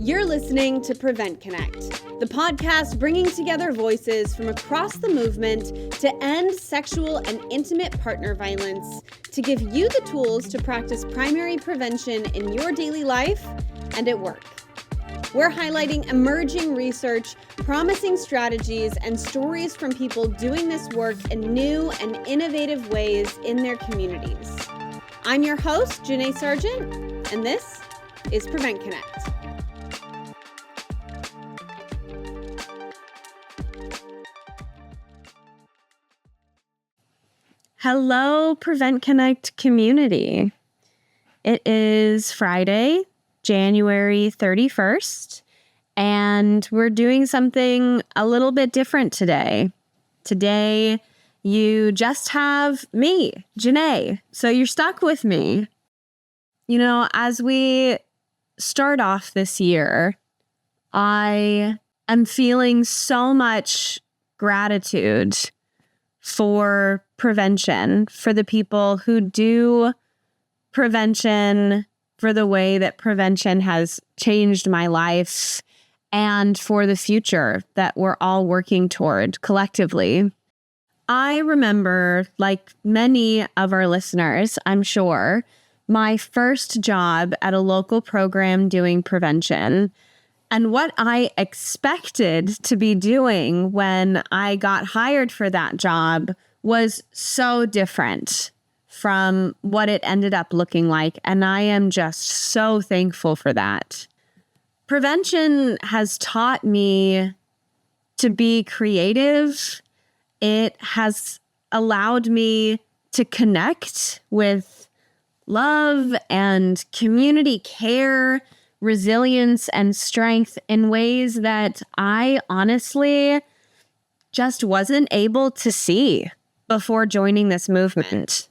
You're listening to PreventConnect, the podcast bringing together voices from across the movement to end sexual and intimate partner violence, to give you the tools to practice primary prevention in your daily life and at work. We're highlighting emerging research, promising strategies, and stories from people doing this work in new and innovative ways in their communities. I'm your host, Janae Sargent, and this is PreventConnect. Hello, PreventConnect community. It is Friday, January 31st, and we're doing something a little bit different today. Today, you just have me, Janae, so you're stuck with me. You know, as we start off this year, I am feeling so much gratitude for prevention, for the people who do prevention, for the way that prevention has changed my life, and for the future that we're all working toward collectively. I remember, like many of our listeners, I'm sure, my first job at a local program doing prevention. And what I expected to be doing when I got hired for that job was so different from what it ended up looking like. And I am just so thankful for that. Prevention has taught me to be creative. It has allowed me to connect with love and community care, resilience and strength in ways that I honestly just wasn't able to see before joining this movement.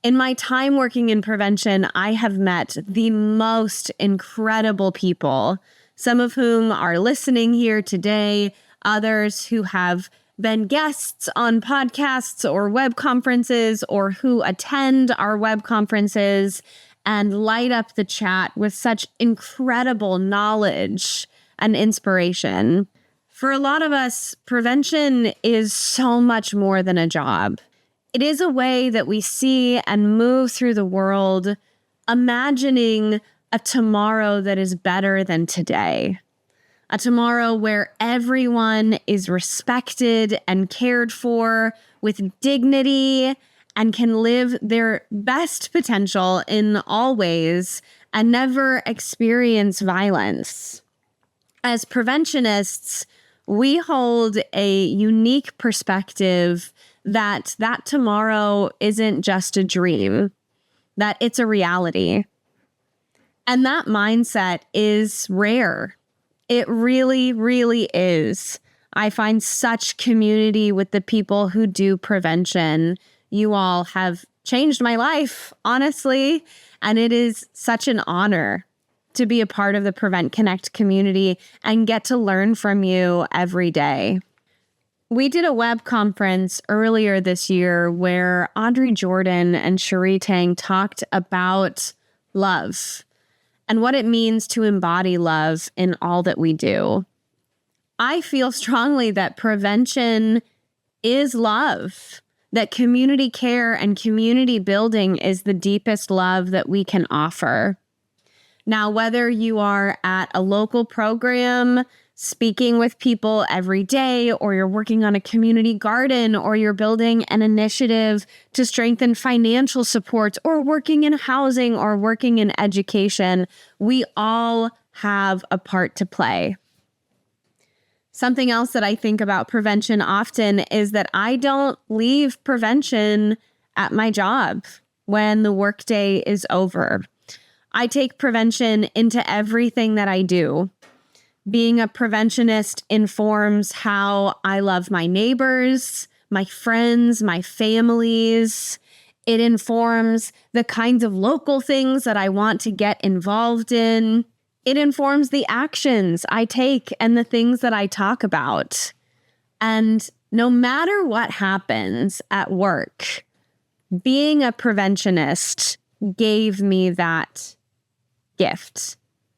In my time working in prevention, I have met the most incredible people, some of whom are listening here today, others who have been guests on podcasts or web conferences or who attend our web conferences and light up the chat with such incredible knowledge and inspiration. For a lot of us, prevention is so much more than a job. It is a way that we see and move through the world, imagining a tomorrow that is better than today. A tomorrow where everyone is respected and cared for with dignity and can live their best potential in all ways and never experience violence. As preventionists, we hold a unique perspective that tomorrow isn't just a dream, that it's a reality. And that mindset is rare. It really, really is. I find such community with the people who do prevention. You all have changed my life, honestly, and it is such an honor to be a part of the PreventConnect community and get to learn from you every day. We did a web conference earlier this year where Audrey Jordan and Cherie Tang talked about love and what it means to embody love in all that we do. I feel strongly that prevention is love, that community care and community building is the deepest love that we can offer. Now, whether you are at a local program, speaking with people every day, or you're working on a community garden, or you're building an initiative to strengthen financial support, or working in housing, or working in education, we all have a part to play. Something else that I think about prevention often is that I don't leave prevention at my job when the workday is over. I take prevention into everything that I do. Being a preventionist informs how I love my neighbors, my friends, my families. It informs the kinds of local things that I want to get involved in. It informs the actions I take and the things that I talk about. And no matter what happens at work, being a preventionist gave me that gift.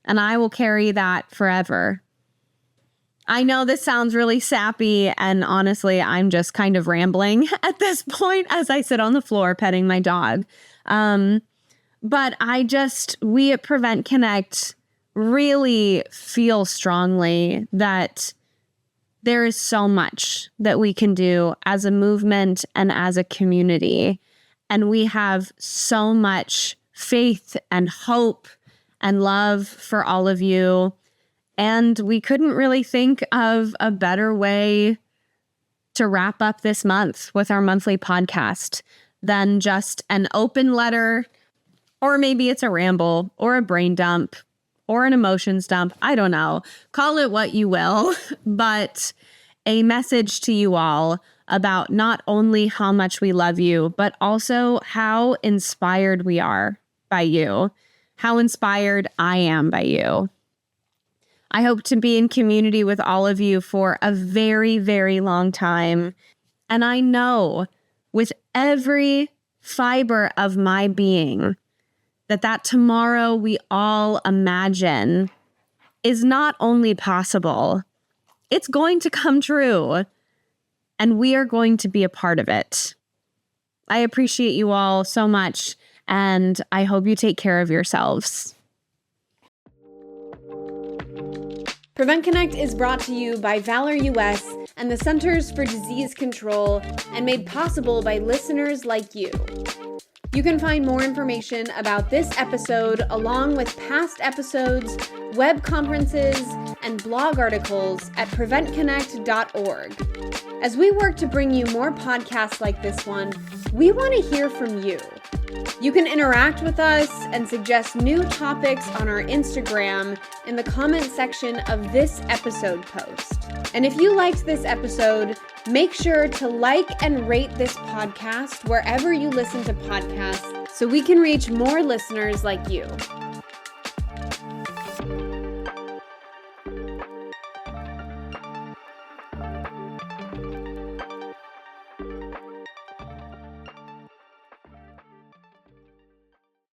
and I will carry that forever. I know this sounds really sappy, and honestly, I'm just kind of rambling at this point as I sit on the floor petting my dog. But we at PreventConnect really feel strongly that there is so much that we can do as a movement and as a community. And we have so much faith and hope and love for all of you. And we couldn't really think of a better way to wrap up this month with our monthly podcast than just an open letter, or maybe it's a ramble or a brain dump or an emotions dump. I don't know. Call it what you will, but a message to you all about not only how much we love you, but also how inspired we are by you, how inspired I am by you. I hope to be in community with all of you for a very, very long time. And I know with every fiber of my being that tomorrow we all imagine is not only possible, it's going to come true. And we are going to be a part of it. I appreciate you all so much, and I hope you take care of yourselves. PreventConnect is brought to you by Valor US and the Centers for Disease Control, and made possible by listeners like you. You can find more information about this episode, along with past episodes, web conferences, and blog articles at PreventConnect.org. As we work to bring you more podcasts like this one, we want to hear from you. You can interact with us and suggest new topics on our Instagram in the comment section of this episode post. And if you liked this episode, make sure to like and rate this podcast wherever you listen to podcasts so we can reach more listeners like you.